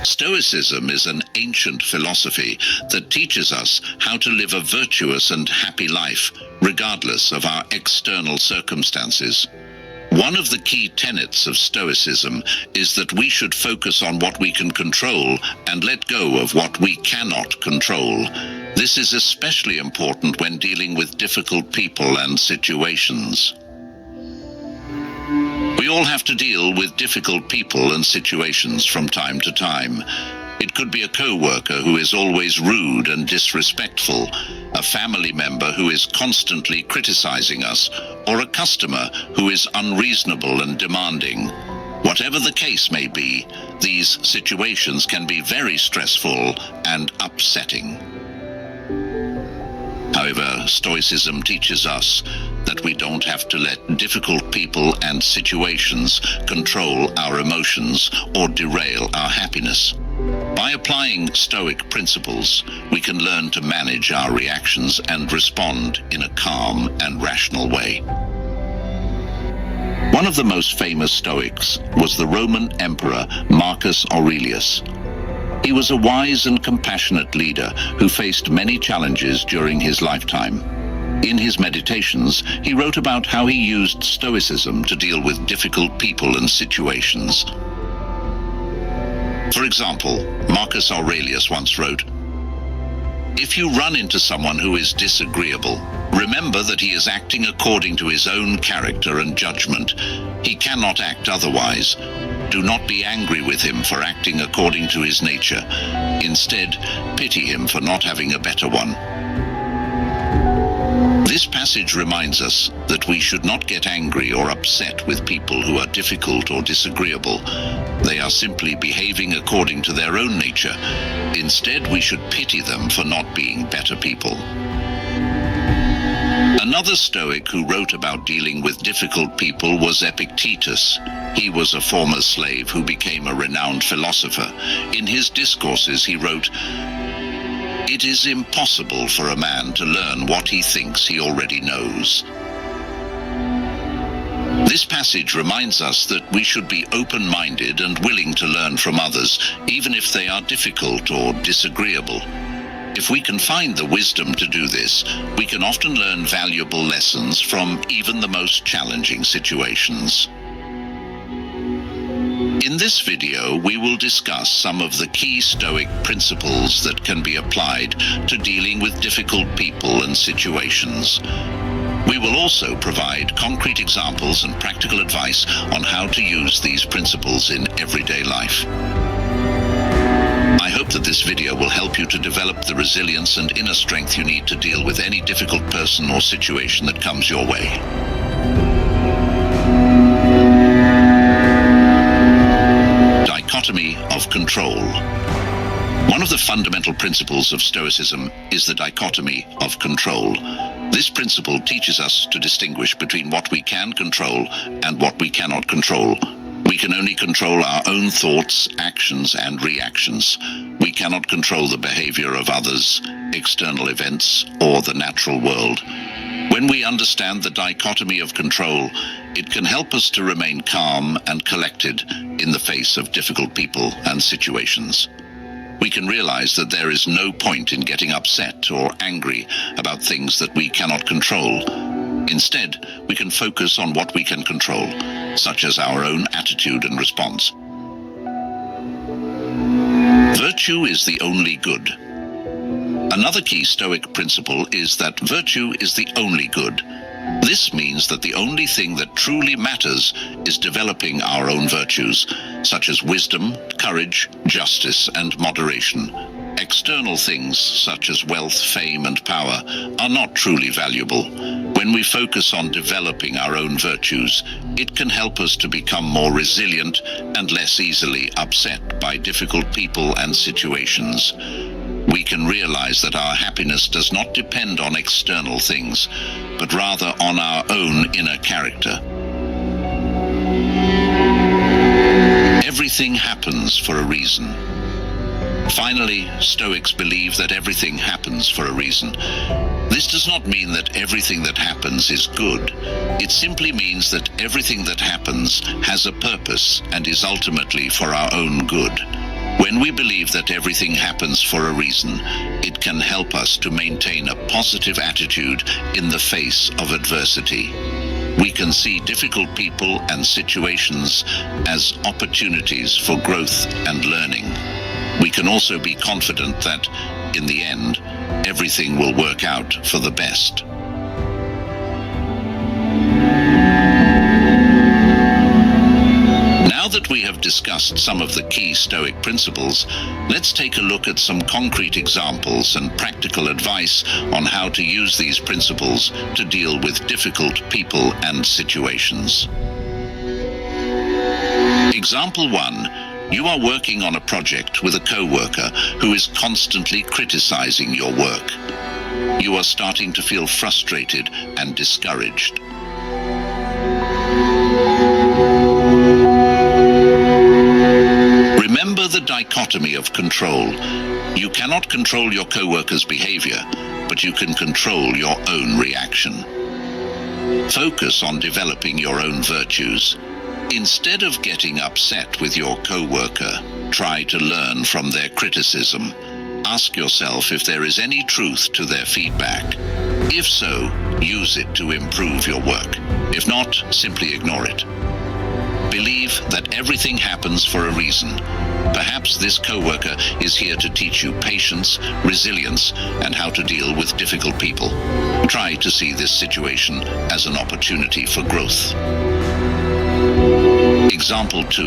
Stoicism is an ancient philosophy that teaches us how to live a virtuous and happy life, regardless of our external circumstances. One of the key tenets of Stoicism is that we should focus on what we can control and let go of what we cannot control. This is especially important when dealing with difficult people and situations. We all have to deal with difficult people and situations from time to time. It could be a co-worker who is always rude and disrespectful, a family member who is constantly criticizing us, or a customer who is unreasonable and demanding. Whatever the case may be, these situations can be very stressful and upsetting. However, Stoicism teaches us that we don't have to let difficult people and situations control our emotions or derail our happiness. By applying Stoic principles, we can learn to manage our reactions and respond in a calm and rational way. One of the most famous Stoics was the Roman Emperor Marcus Aurelius. He was a wise and compassionate leader who faced many challenges during his lifetime. In his meditations, he wrote about how he used Stoicism to deal with difficult people and situations. For example, Marcus Aurelius once wrote, "If you run into someone who is disagreeable, remember that he is acting according to his own character and judgment. He cannot act otherwise. Do not be angry with him for acting according to his nature. Instead, pity him for not having a better one." This passage reminds us that we should not get angry or upset with people who are difficult or disagreeable. They are simply behaving according to their own nature. Instead, we should pity them for not being better people. Another Stoic who wrote about dealing with difficult people was Epictetus. He was a former slave who became a renowned philosopher. In his discourses, he wrote, "It is impossible for a man to learn what he thinks he already knows." This passage reminds us that we should be open-minded and willing to learn from others, even if they are difficult or disagreeable. If we can find the wisdom to do this, we can often learn valuable lessons from even the most challenging situations. In this video, we will discuss some of the key Stoic principles that can be applied to dealing with difficult people and situations. We will also provide concrete examples and practical advice on how to use these principles in everyday life. I hope that this video will help you to develop the resilience and inner strength you need to deal with any difficult person or situation that comes your way. Dichotomy of control. One of the fundamental principles of Stoicism is the dichotomy of control. This principle teaches us to distinguish between what we can control and what we cannot control. We can only control our own thoughts, actions, and reactions. We cannot control the behavior of others, external events, or the natural world. When we understand the dichotomy of control, it can help us to remain calm and collected in the face of difficult people and situations. We can realize that there is no point in getting upset or angry about things that we cannot control. Instead, we can focus on what we can control, such as our own attitude and response. Virtue is the only good. Another key Stoic principle is that virtue is the only good. This means that the only thing that truly matters is developing our own virtues, such as wisdom, courage, justice, and moderation. External things, such as wealth, fame, and power, are not truly valuable. When we focus on developing our own virtues, it can help us to become more resilient and less easily upset by difficult people and situations. We can realize that our happiness does not depend on external things, but rather on our own inner character. Everything happens for a reason. Finally, Stoics believe that everything happens for a reason. This does not mean that everything that happens is good. It simply means that everything that happens has a purpose and is ultimately for our own good. When we believe that everything happens for a reason, it can help us to maintain a positive attitude in the face of adversity. We can see difficult people and situations as opportunities for growth and learning. We can also be confident that, in the end, everything will work out for the best. Now that we have discussed some of the key Stoic principles, let's take a look at some concrete examples and practical advice on how to use these principles to deal with difficult people and situations. Example 1. You are working on a project with a co-worker who is constantly criticizing your work. You are starting to feel frustrated and discouraged. Remember the dichotomy of control. You cannot control your co-worker's behavior, but you can control your own reaction. Focus on developing your own virtues. Instead of getting upset with your co-worker, try to learn from their criticism. Ask yourself if there is any truth to their feedback. If so, use it to improve your work. If not, simply ignore it. Believe that everything happens for a reason. Perhaps this co-worker is here to teach you patience, resilience, and how to deal with difficult people. Try to see this situation as an opportunity for growth. Example 2.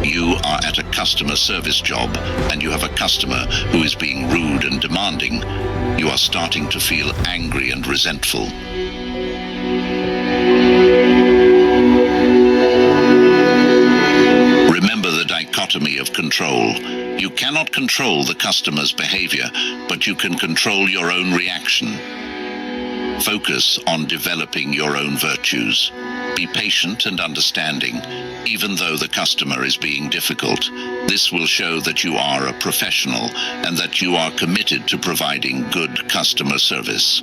You are at a customer service job and you have a customer who is being rude and demanding. You are starting to feel angry and resentful. Remember the dichotomy of control. You cannot control the customer's behavior, but you can control your own reaction. Focus on developing your own virtues. Be patient and understanding, even though the customer is being difficult. This will show that you are a professional and that you are committed to providing good customer service.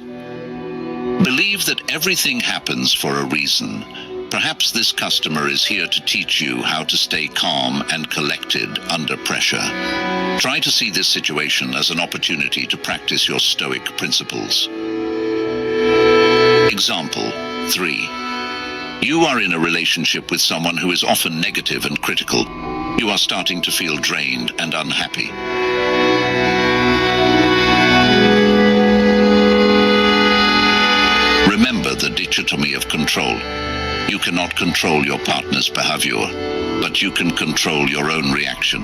Believe that everything happens for a reason. Perhaps this customer is here to teach you how to stay calm and collected under pressure. Try to see this situation as an opportunity to practice your Stoic principles. Example 3. You are in a relationship with someone who is often negative and critical. You are starting to feel drained and unhappy. Remember the dichotomy of control. You cannot control your partner's behavior, but you can control your own reaction.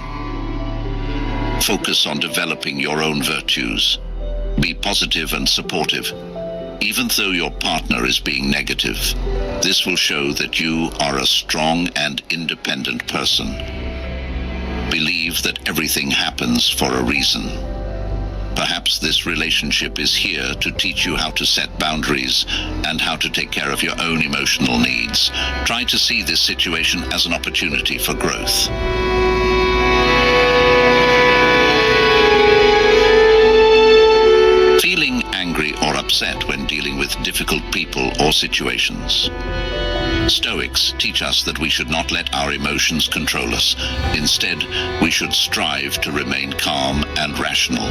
Focus on developing your own virtues. Be positive and supportive, even though your partner is being negative. This will show that you are a strong and independent person. Believe that everything happens for a reason. Perhaps this relationship is here to teach you how to set boundaries and how to take care of your own emotional needs. Try to see this situation as an opportunity for growth. Feeling angry or upset when dealing with difficult people or situations. Stoics teach us that we should not let our emotions control us. Instead, we should strive to remain calm and rational.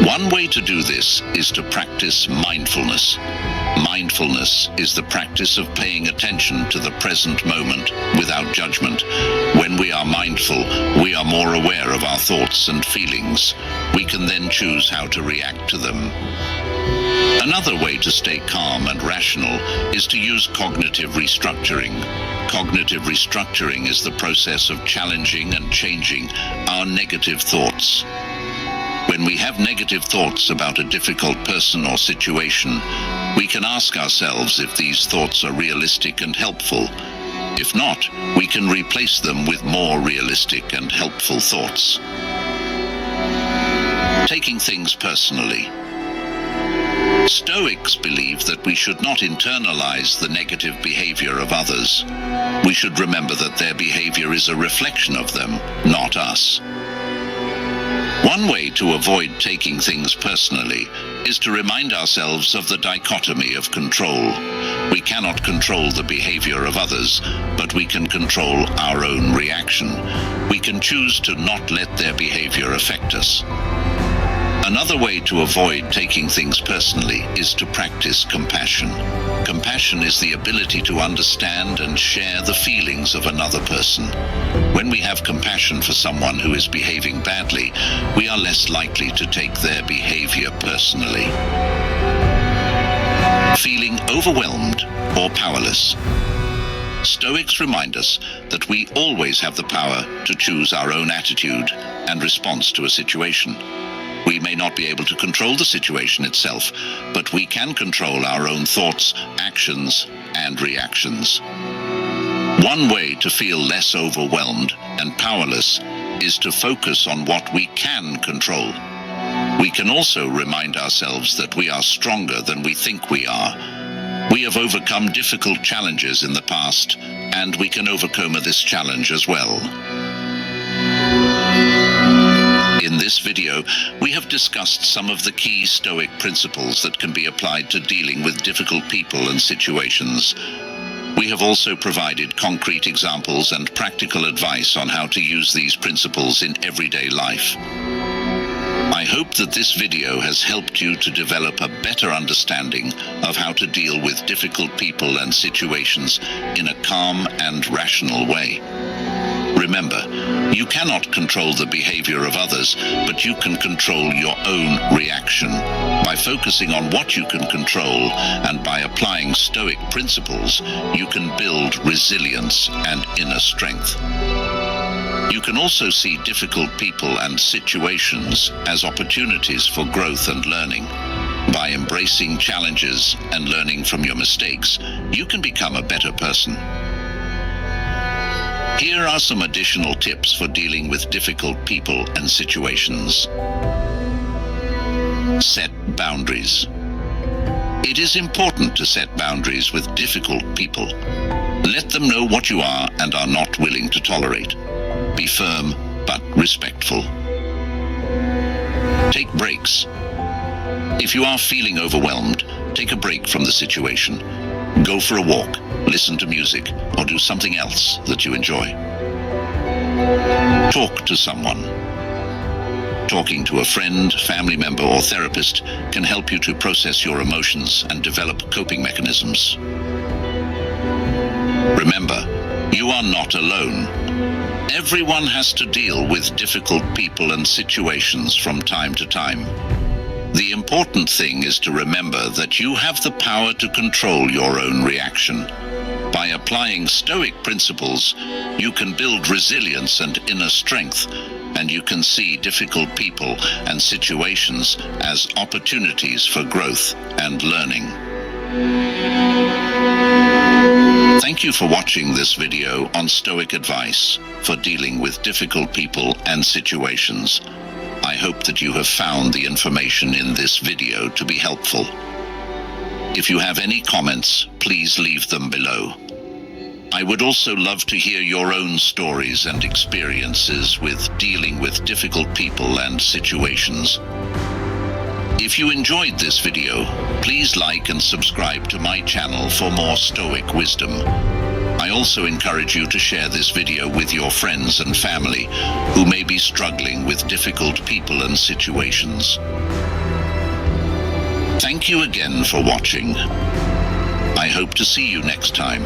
One way to do this is to practice mindfulness. Mindfulness is the practice of paying attention to the present moment without judgment. When we are mindful, we are more aware of our thoughts and feelings. We can then choose how to react to them. Another way to stay calm and rational is to use cognitive restructuring. Cognitive restructuring is the process of challenging and changing our negative thoughts. When we have negative thoughts about a difficult person or situation, we can ask ourselves if these thoughts are realistic and helpful. If not, we can replace them with more realistic and helpful thoughts. Taking things personally. Stoics believe that we should not internalize the negative behavior of others. We should remember that their behavior is a reflection of them, not us. One way to avoid taking things personally is to remind ourselves of the dichotomy of control. We cannot control the behavior of others, but we can control our own reaction. We can choose to not let their behavior affect us. Another way to avoid taking things personally is to practice compassion. Compassion is the ability to understand and share the feelings of another person. When we have compassion for someone who is behaving badly, we are less likely to take their behavior personally. Feeling overwhelmed or powerless. Stoics remind us that we always have the power to choose our own attitude and response to a situation. We may not be able to control the situation itself, but we can control our own thoughts, actions, and reactions. One way to feel less overwhelmed and powerless is to focus on what we can control. We can also remind ourselves that we are stronger than we think we are. We have overcome difficult challenges in the past, and we can overcome this challenge as well. In this video, we have discussed some of the key Stoic principles that can be applied to dealing with difficult people and situations. We have also provided concrete examples and practical advice on how to use these principles in everyday life. I hope that this video has helped you to develop a better understanding of how to deal with difficult people and situations in a calm and rational way. Remember, you cannot control the behavior of others, but you can control your own reaction. By focusing on what you can control and by applying Stoic principles, you can build resilience and inner strength. You can also see difficult people and situations as opportunities for growth and learning. By embracing challenges and learning from your mistakes, you can become a better person. Here are some additional tips for dealing with difficult people and situations. Set boundaries. It is important to set boundaries with difficult people. Let them know what you are and are not willing to tolerate. Be firm but respectful. Take breaks. If you are feeling overwhelmed, take a break from the situation. Go for a walk, listen to music, or do something else that you enjoy. Talk to someone. Talking to a friend, family member, or therapist can help you to process your emotions and develop coping mechanisms. Remember, you are not alone. Everyone has to deal with difficult people and situations from time to time. The important thing is to remember that you have the power to control your own reaction. By applying Stoic principles, you can build resilience and inner strength, and you can see difficult people and situations as opportunities for growth and learning. Thank you for watching this video on Stoic advice for dealing with difficult people and situations. I hope that you have found the information in this video to be helpful. If you have any comments, please leave them below. I would also love to hear your own stories and experiences with dealing with difficult people and situations. If you enjoyed this video, please like and subscribe to my channel for more Stoic wisdom. I also encourage you to share this video with your friends and family who may be struggling with difficult people and situations. Thank you again for watching. I hope to see you next time.